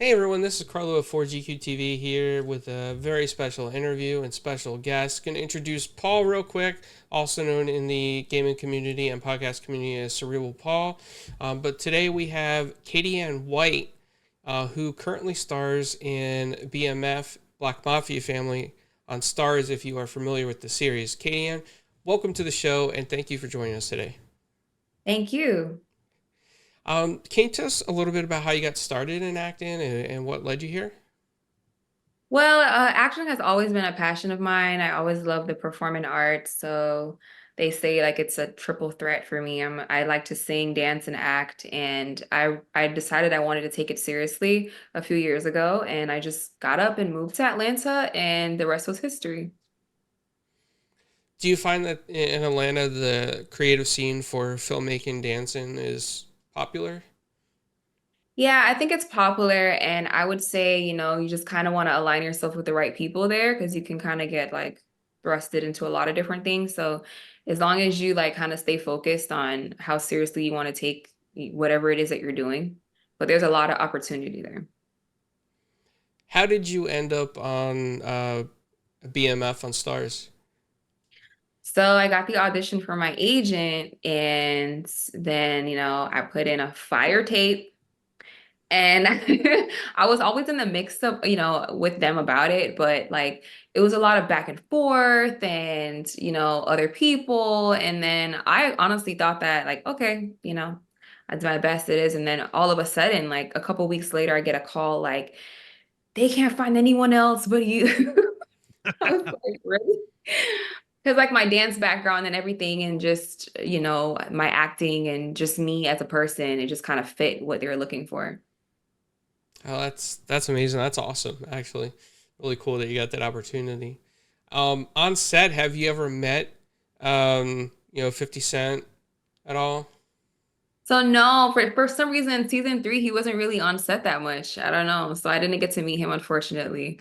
Hey everyone, this is Carlo of 4GQ TV here with a very special interview and special guest. Going to introduce Paul real quick, also known in the gaming community and podcast community as Cerebral Paul. But today we have Kadianne Whyte, who currently stars in BMF, Black Mafia Family, on Starz if you are familiar with the series. Kadianne, welcome to the show and thank you for joining us today. Thank you. Can you tell us a little bit about how you got started in acting and what led you here? Well, acting has always been a passion of mine. I always love the performing arts, so they say like it's a triple threat for me. I like to sing, dance, and act, and I decided I wanted to take it seriously a few years ago, and I just got up and moved to Atlanta, and the rest was history. Do you find that in Atlanta the creative scene for filmmaking, dancing is popular? Yeah, I think it's popular, and I would say, you just kind of want to align yourself with the right people there because you can kind of get like thrusted into a lot of different things. So as long as you like kind of stay focused on how seriously you want to take whatever it is that you're doing, but there's a lot of opportunity there. How did you end up on BMF on Stars? So I got the audition for my agent, and then, I put in a fire tape. And I was always in the mix of, with them about it, but like it was a lot of back and forth and, other people. And then I honestly thought that like, okay, I did my best it is. And then all of a sudden, like a couple weeks later, I get a call like, they can't find anyone else but you. I was like, really? Because like my dance background and everything and just, my acting and just me as a person, it just kind of fit what they were looking for. Oh, that's amazing. That's awesome. Actually, really cool that you got that opportunity. On set, have you ever met 50 Cent at all? So no, for some reason in season three, he wasn't really on set that much. I don't know. So I didn't get to meet him, unfortunately.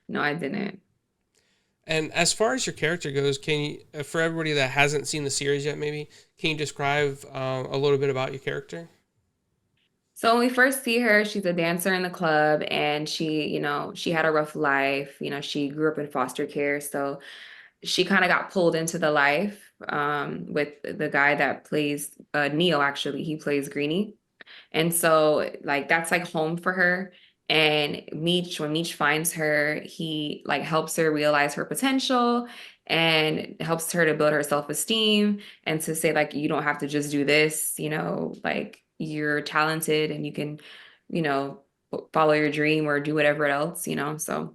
No, I didn't. And as far as your character goes, can you, for everybody that hasn't seen the series yet, maybe can you describe a little bit about your character? So when we first see her, she's a dancer in the club and she had a rough life. She grew up in foster care. So she kind of got pulled into the life with the guy that plays Neo, actually. He plays Greenie. And so like that's like home for her. And when Meech finds her, he like helps her realize her potential and helps her to build her self-esteem and to say like you don't have to just do this, like you're talented and you can, you know, follow your dream or do whatever else, So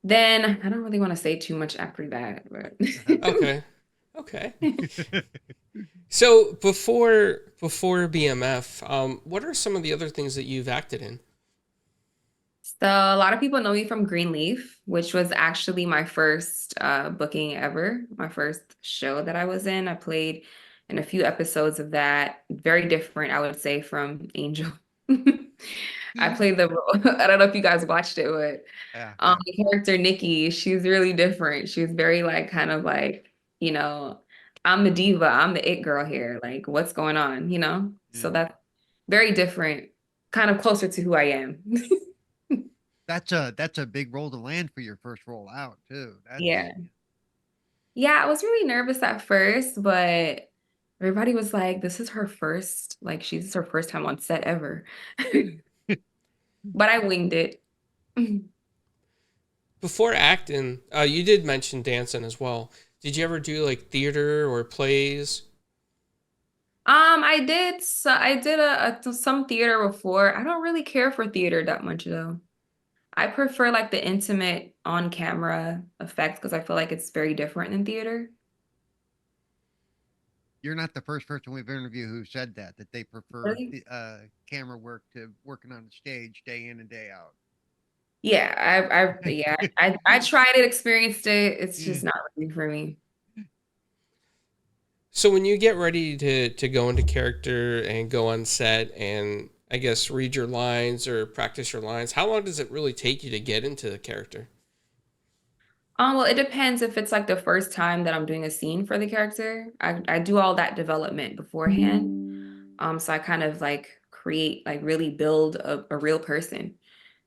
then I don't really want to say too much after that, but Okay, okay. So before BMF, what are some of the other things that you've acted in? So a lot of people know me from Greenleaf, which was actually my first booking ever, my first show that I was in. I played in a few episodes of that. Very different, I would say, from Angel. I played the role. I don't know if you guys watched it, but Yeah, yeah. the character Nikki, she's really different. She's very like kind of like, you know, I'm the diva, I'm the it girl here. Like, what's going on? So Yeah. that's very different, kind of closer to who I am. That's a big role to land for your first roll out too. Yeah. Yeah, I was really nervous at first, but everybody was like, this is her first, like, she's her first time on set ever. But I winged it. Before acting, you did mention dancing as well. Did you ever do like theater or plays? I did some theater before. I don't really care for theater that much though. I prefer like the intimate on camera effects because I feel like it's very different than theater. You're not the first person we've interviewed who said that they prefer Really? the camera work to working on the stage day in and day out. Yeah, I tried it, experienced it. It's Yeah. just not really for me. So when you get ready to go into character and go on set and I guess read your lines or practice your lines, how long does it really take you to get into the character? Well, it depends if it's like the first time that I'm doing a scene for the character. I do all that development beforehand. So I kind of like create, like really build a real person.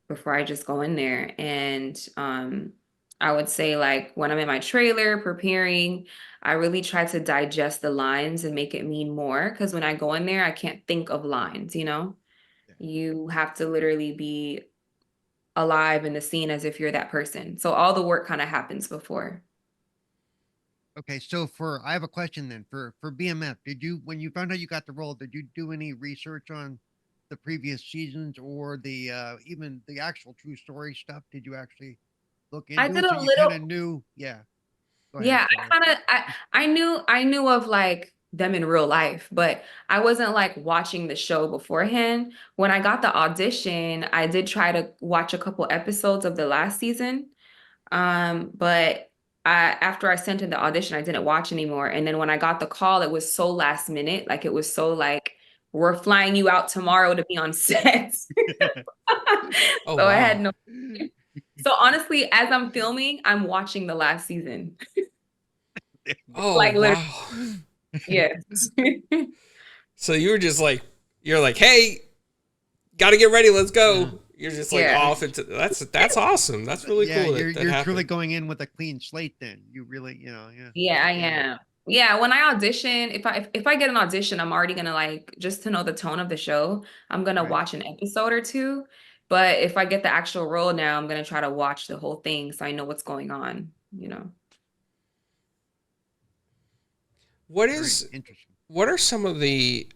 before I just go in there. And I would say like when I'm in my trailer preparing, I really try to digest the lines and make it mean more. Because when I go in there, I can't think of lines, you know? Yeah. You have to literally be alive in the scene as if you're that person. So all the work kind of happens before. Okay, so for I have a question then for BMF. Did you when you found out you got the role, did you do any research on the previous seasons or the even the actual true story stuff? Did you actually look I into did it so a you kind of little, knew? Yeah. Go ahead. yeah, Sorry. I knew of like them in real life, but I wasn't like watching the show beforehand. When I got the audition, I did try to watch a couple episodes of the last season. But after I sent in the audition, I didn't watch anymore. And then when I got the call, it was so last minute. Like it was so like, we're flying you out tomorrow to be on set. Oh So I had wow. no. So honestly, as I'm filming, I'm watching the last season. Oh Like literally, wow. yes. So you were just like, you're like, hey, got to get ready, let's Yeah. go. You're just like Yeah. off into that's awesome. That's really Yeah, cool you're that that you're truly happened. going in with a clean slate then. You really, yeah. Yeah, I Yeah. am. Yeah, when I audition, if I get an audition, I'm already gonna like just to know the tone of the show, I'm gonna Right. watch an episode or two. But if I get the actual role now, I'm gonna try to watch the whole thing so I know what's going on, you know. What Very is interesting. what are some of the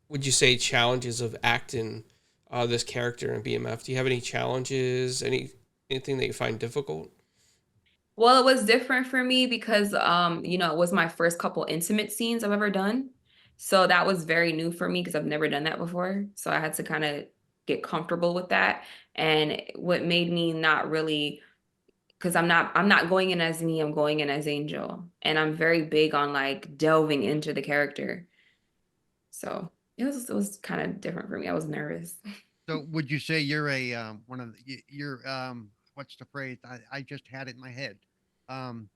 would you say challenges of acting this character in BMF? Do you have any challenges? Anything that you find difficult? Well, it was different for me because it was my first couple intimate scenes I've ever done. So that was very new for me because I've never done that before. So I had to kind of get comfortable with that. And what made me not really, because I'm not going in as me, I'm going in as Angel. And I'm very big on like delving into the character. So it was kind of different for me. I was nervous. So would you say you're a one of the you're what's the phrase? I just had it in my head. Um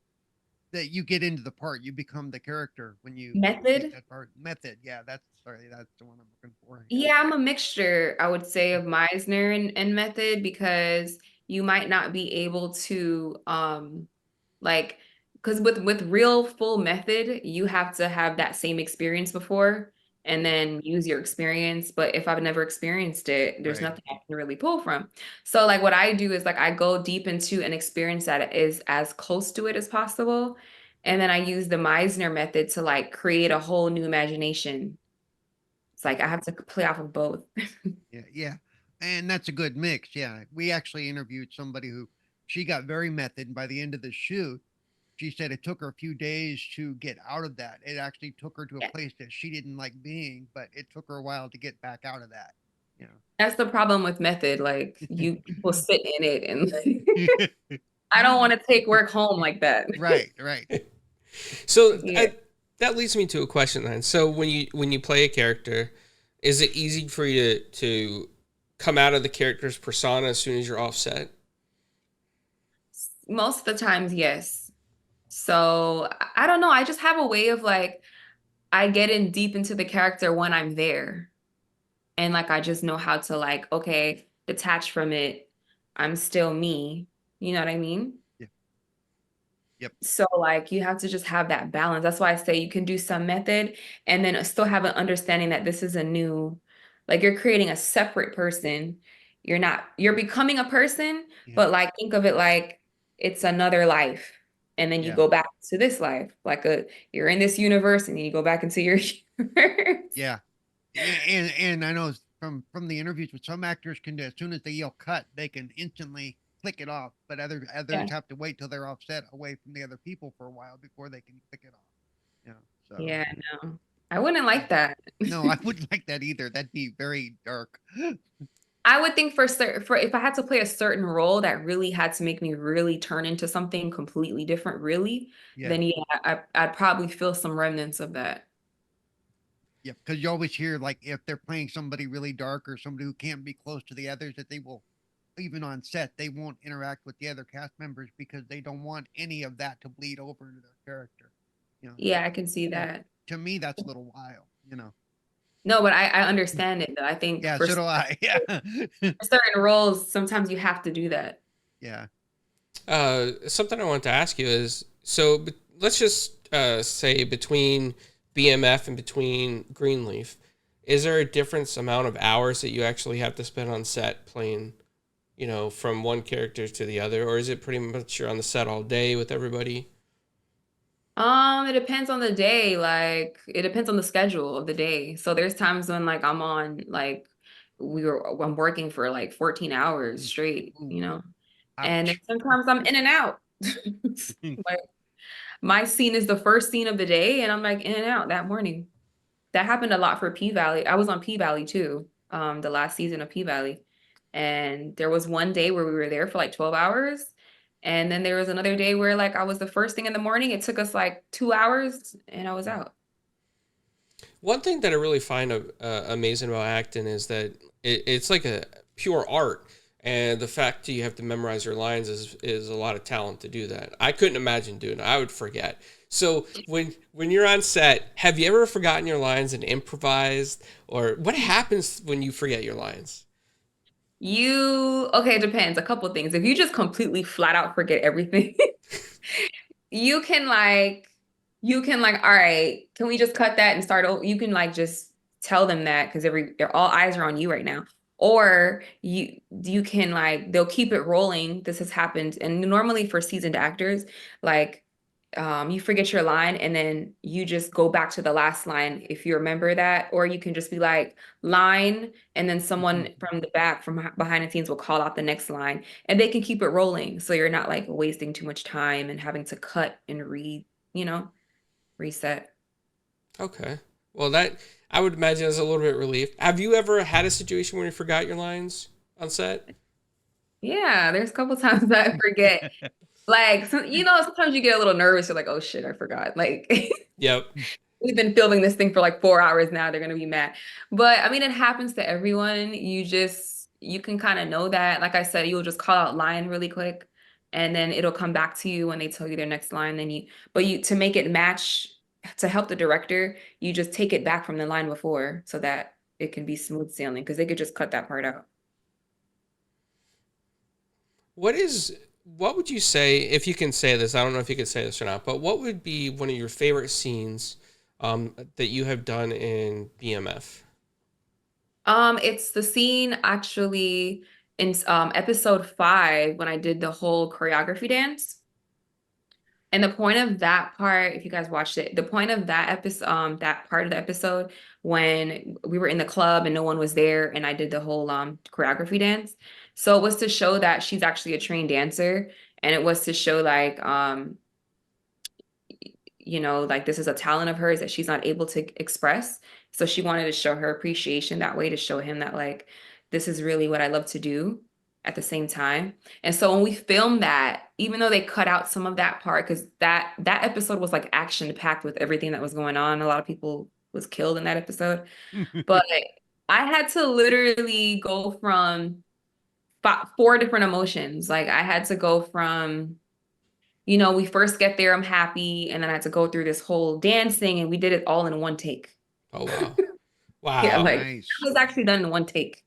that you get into the part, you become the character when you take Method. that part. Method. Yeah, that's sorry, that's the one I'm looking for. Yeah. Yeah, I'm a mixture, I would say, of Meisner and Method because you might not be able to like because with real full Method, you have to have that same experience before and Yeah. then use your experience. But if I've never experienced it, there's Right. nothing I can really pull from. So like what I do is like I go deep into an experience that is as close to it as possible. And then I use the Meisner method to like create a whole new imagination. It's like I have to play off of both. Yeah. And that's a good mix. Yeah. We actually interviewed somebody who she got very method, and by the end of the shoot, she said it took her a few days to get out of that. It actually took her to a Yeah. place that she didn't like being, but it took her a while to get back out of that. You That's the problem with method. Like you people know. sit in it and I don't want to take work home like that. Right, right. So Yeah. that leads me to a question then. So when you play a character, is it easy for you to come out of the character's persona as soon as you're offset? Most of the times, yes. So I don't know. I just have a way of like I get in deep into the character when I'm there. And like I just know how to like, okay, detach from it. I'm still me. You know what I mean? Yeah. Yep. So like you have to just have that balance. That's why I say you can do some method and then still have an understanding that this is a new, like you're creating a separate person. You're becoming a person, Yeah. but like think of it like it's another life. And then you Yeah. go back to this life. You're in this universe and then you go back into your universe. Yeah. And I know from the interviews with some actors can do as soon as they yell cut, they can instantly click it off. But others Yeah. have to wait till they're offset away from the other people for a while before they can click it off. You know. So Yeah, no. I wouldn't like that. no, I wouldn't like that either. That'd be very dark. I would think for if I had to play a certain role that really had to make me really turn into something completely different, really, Yeah. then yeah, I'd probably feel some remnants of that. Yeah, because you always hear like if they're playing somebody really dark or somebody who can't be close to the others, that they will, even on set, they won't interact with the other cast members because they don't want any of that to bleed over into their character. You know, Yeah, I can see to, that. to me, that's a little wild. You know. No, but I understand it though. I think Yeah, so do I. Yeah. for certain roles, sometimes you have to do that. Yeah. Something I want to ask you is so let's just say between BMF and between Greenleaf, is there a different amount of hours that you actually have to spend on set playing, from one character to the other, or is it pretty much you're on the set all day with everybody? It depends on the day. Like, it depends on the schedule of the day. So there's times when like I'm working for like 14 hours Ooh, straight, ooh, you know. And then ouch. sometimes I'm in and out. Like my scene is the first scene of the day, and I'm like in and out that morning. That happened a lot for P Valley. I was on P Valley too, the last season of P Valley. And there was one day where we were there for like 12 hours. And then there was another day where like I was the first thing in the morning. It took us like 2 hours and I was out. One thing that I really find amazing about acting is that it's like a pure art, and the fact that you have to memorize your lines is a lot of talent to do that. I couldn't imagine doing it. I would forget. So when you're on set, have you ever forgotten your lines and improvised, or what happens when you forget your lines? Okay, it depends. A couple of things. If you just completely flat out forget everything, you can like all right, can we just cut that and start over? You can like just tell them that because all eyes are on you right now. Or you can like they'll keep it rolling. This has happened. And normally for seasoned actors, like you forget your line and then you just go back to the last line if you remember that, or you can just be like line, and then someone from the back from behind the scenes will call out the next line, and they can keep it rolling so you're not like wasting too much time and having to cut and you know, reset. Okay. Well, that I would imagine is a little bit relief. Have you ever had a situation where you forgot your lines on set? Yeah, there's a couple times that I forget. Like, sometimes you get a little nervous. You're like, oh shit, I forgot. Like, Yep. we've been filming this thing for like 4 hours now. They're gonna be mad. But I mean, it happens to everyone. You can kind of know that. Like I said, you'll just call out line really quick, and then it'll come back to you when they tell you their next line. But you to make it match to help the director, you just take it back from the line before so that it can be smooth sailing because they could just cut that part out. What would you say, if you can say this? I don't know if you can say this or not, but what would be one of your favorite scenes that you have done in BMF? It's the scene actually in episode 5 when I did the whole choreography dance. And the point of that part, if you guys watched it, the point of that episode, that part of the episode when we were in the club and no one was there and I did the whole choreography dance. So it was to show that she's actually a trained dancer, and it was to show like like this is a talent of hers that she's not able to express. So she wanted to show her appreciation that way, to show him that like this is really what I love to do at the same time. And so when we filmed that, even though they cut out some of that part, because that episode was like action packed with everything that was going on. A lot of people was killed in that episode. But I had to literally go from 4 different emotions. Like I had to go from we first get there, I'm happy, and then I had to go through this whole dancing, and we did it all in one take. Oh wow. Yeah, Wow. like Nice. it was actually done in one take.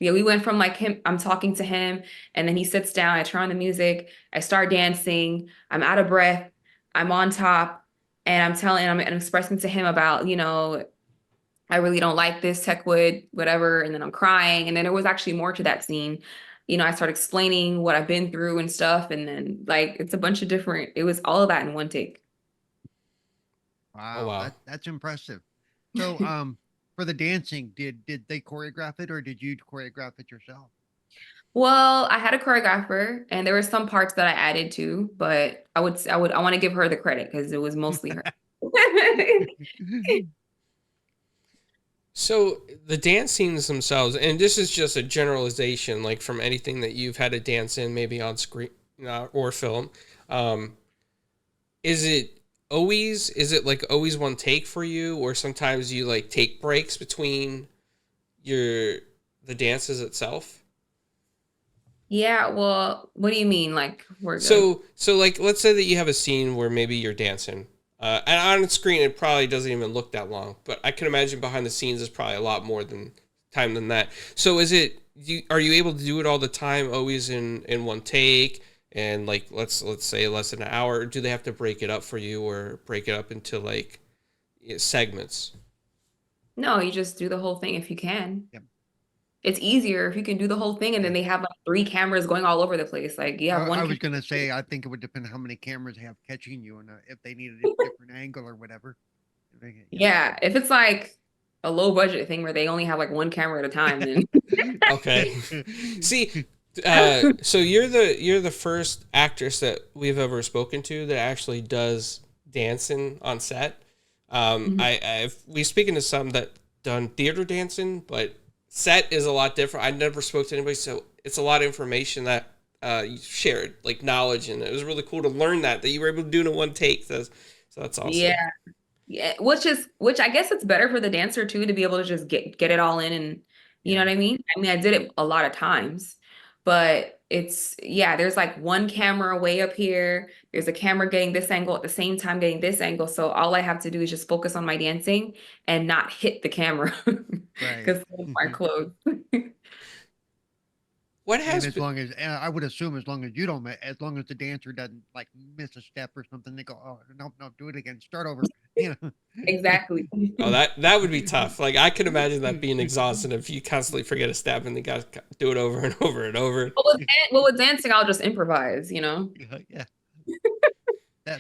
Yeah, we went from like him, I'm talking to him, and then he sits down, I turn on the music, I start dancing, I'm out of breath, I'm on top, and I'm expressing to him about, I really don't like this Techwood, whatever. And then I'm crying. And then there was actually more to that scene. I started explaining what I've been through and stuff. And then like it's a bunch of different, it was all of that in one take. Oh Wow, wow. that's impressive. So, for the dancing, did they choreograph it or did you choreograph it yourself? Well, I had a choreographer and there were some parts that I added to, but I want to give her the credit because it was mostly her. So the dance scenes themselves, and this is just a generalization, like from anything that you've had to dance in, maybe on screen or film. Um, is it like always one take for you, or sometimes you like take breaks between your the dances itself? Yeah, well, what do you mean? Like we're like, So like let's say that you have a scene where maybe you're dancing, And on screen, it probably doesn't even look that long. But I can imagine behind the scenes is probably a lot more than time than that. So is it? Are you able to do it all the time, always in one take? And like let's say less than an hour. Or do they have to break it up for you, or break it up into like segments? No, you just do the whole thing if you can. Yep. It's easier if you can do the whole thing and then Yeah. they have like 3 cameras going all over the place. Like you have one I was camera. gonna say, I think it would depend how many cameras they have catching you, and if they needed a different angle or whatever. Yeah. Yeah, if it's like a low budget thing where they only have like one camera at a time, then Okay. See, so you're the first actress that we've ever spoken to that actually does dancing on set. Mhm. We've spoken to some that done theater dancing, but set is a lot different. I never spoke to anybody, so it's a lot of information that you shared, like knowledge, and it was really cool to learn that you were able to do it in one take. So that's awesome. Yeah. Yeah, which I guess it's better for the dancer too to be able to just get it all in and you know Yeah. what I mean? I mean, I did it a lot of times, but it's yeah, there's like one camera way up here. There's a camera getting this angle at the same time getting this angle. So all I have to do is just focus on my dancing and not hit the camera Right. because my clothes. What And has as been, long as I would assume, as long as you don't, as long as the dancer doesn't like miss a step or something, they go, "Oh, no, no, do it again, start over." You know. Exactly. oh, that would be tough. Like I can imagine that being exhausting if you constantly forget a step and they got to do it over and over and over. Well, with dancing, I'll just improvise, you know? Yeah.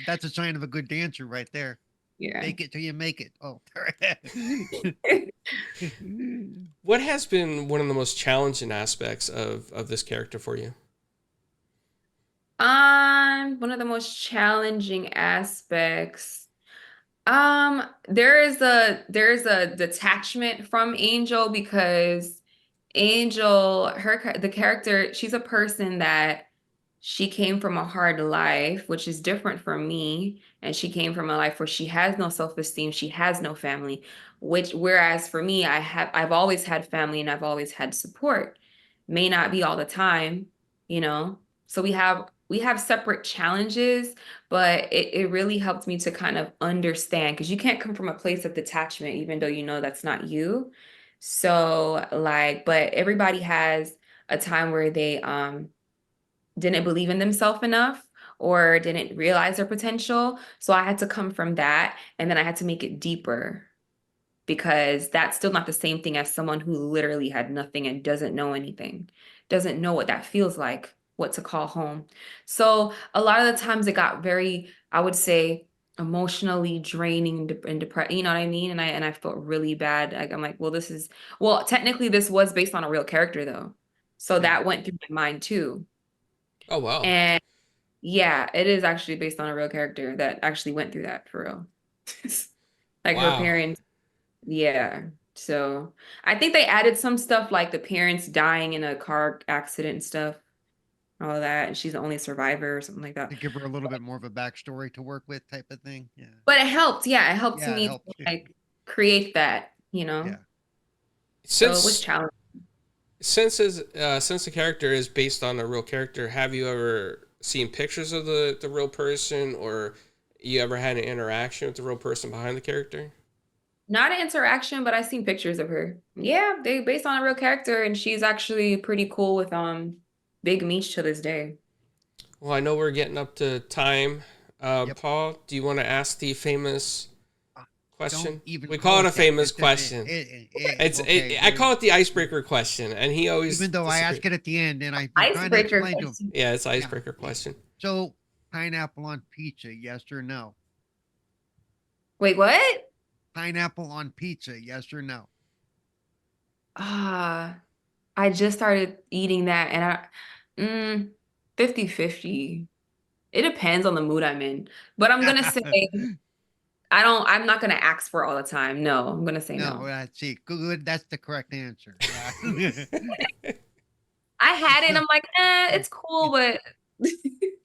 That's a sign of a good dancer right there. Yeah. Fake it till you make it. Oh. What has been one of the most challenging aspects of this character for you? One of the most challenging aspects. There is a detachment from Angel because Angel, the character, she's a person that she came from a hard life, which is different from me, and she came from a life where she has no self-esteem, she has no family, which whereas for me, I've always had family and I've always had support. May not be all the time, you know. So we have separate challenges, but it really helped me to kind of understand because you can't come from a place of detachment, even though you know that's not you. So like, but everybody has a time where they didn't believe in themselves enough or didn't realize their potential. So I had to come from that and then I had to make it deeper because that's still not the same thing as someone who literally had nothing and doesn't know anything, doesn't know what that feels like, what to call home. So a lot of the times it got very, I would say, emotionally draining and depressed, you know what I mean? And I felt really bad. Like I'm like, well, technically this was based on a real character though. So Yeah. that went through my mind too. Oh wow, And yeah, it is actually based on a real character that actually went through that for real. Like her wow, parents, yeah. So I think they added some stuff like the parents dying in a car accident and stuff, all of that, and she's the only survivor or something like that. To give her a little bit more of a backstory to work with, type of thing. Yeah. But it helped, yeah, it helped Yeah, it me to helps too. like create that, you know. Yeah. So it was since challenging. since the character is based on a real character, have you ever seen pictures of the real person, or you ever had an interaction with the real person behind the character? Not an interaction, but I've seen pictures of her. Yeah, they based on a real character, and she's actually pretty cool with Big Meech to this day. Well, I know we're getting up to time. Yep. Paul, do you want to ask the famous Uh, Don't question? even We call call it a it that. famous question. Okay. I call it the icebreaker question, and he always Even though I disagrees. ask it at the end, and I've been trying to Icebreaker explain to him. question. Yeah, it's Yeah. icebreaker question. So, pineapple on pizza, yes or no? Wait, what? Pineapple on pizza, yes or no? Ah, I just started eating that and mm, 50-50. It depends on the mood I'm in. But I'm gonna say I'm not gonna ask for it all the time. No, I'm gonna say No, no. see, good. That's the correct answer. Yeah. I had it and I'm like, it's cool, but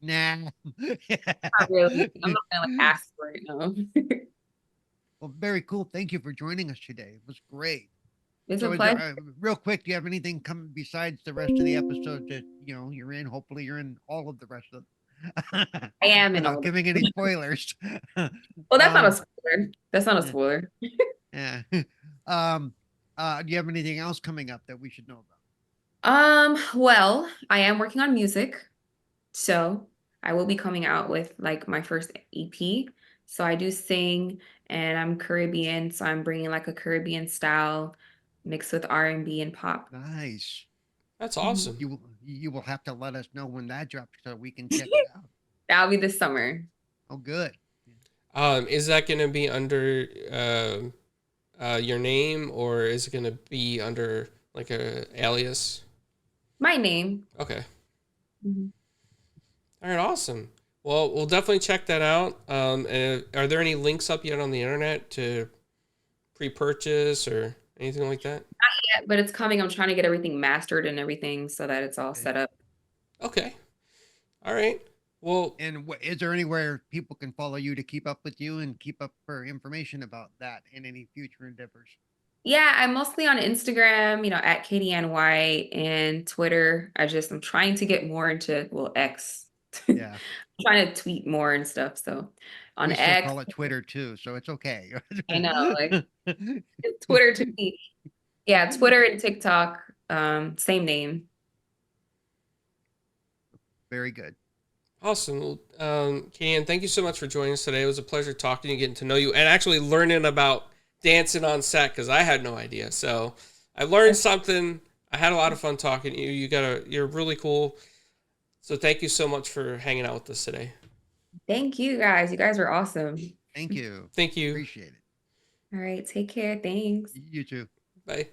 Nah. not really. I'm not gonna like ask for it, no. Well, very cool. Thank you for joining us today. It was great. It's a So, is there, pleasure. real quick, do you have anything coming besides the rest of the episodes that you're in? Hopefully, you're in all of the rest of them. I am an Without older. giving any spoilers. Well, that's not a um, spoiler. That's not a yeah. spoiler. Yeah. Do you have anything else coming up that we should know about? Well, I am working on music, so I will be coming out with like my first EP. So I do sing and I'm Caribbean, so I'm bringing like a Caribbean style mixed with R&B and pop. Nice. That's Mhm. awesome. You will have to let us know when that drops so we can check it out. That'll be this summer. Oh, good. Is that going to be under your name, or is it going to be under like a alias? My name. Okay. Mhm. All right. Awesome. Well, we'll definitely check that out. And are there any links up yet on the internet to pre-purchase or anything like that? Yeah, but it's coming. I'm trying to get everything mastered and everything so that it's all Okay. set up. Okay. All right. Well, And is there anywhere people can follow you to keep up with you and keep up for information about that and any future endeavors? Yeah, I'm mostly on Instagram, at Kadianne Whyte and Twitter. I'm trying to get more into, well, X. I'm Yeah. trying to tweet more and stuff. So on We still X, call it Twitter too, so it's okay. I know, like Twitter to me. Yeah, Twitter and TikTok, same name. Very good. awesome. Well, Kian, thank you so much for joining us today. It was a pleasure talking to you, getting to know you, and actually learning about dancing on set because I had no idea. So I learned something. I had a lot of fun talking to you. You're really cool. So thank you so much for hanging out with us today. Thank you guys. You guys were awesome. Thank you. Thank you. Appreciate it. All right, take care. Thanks. You too. Bye.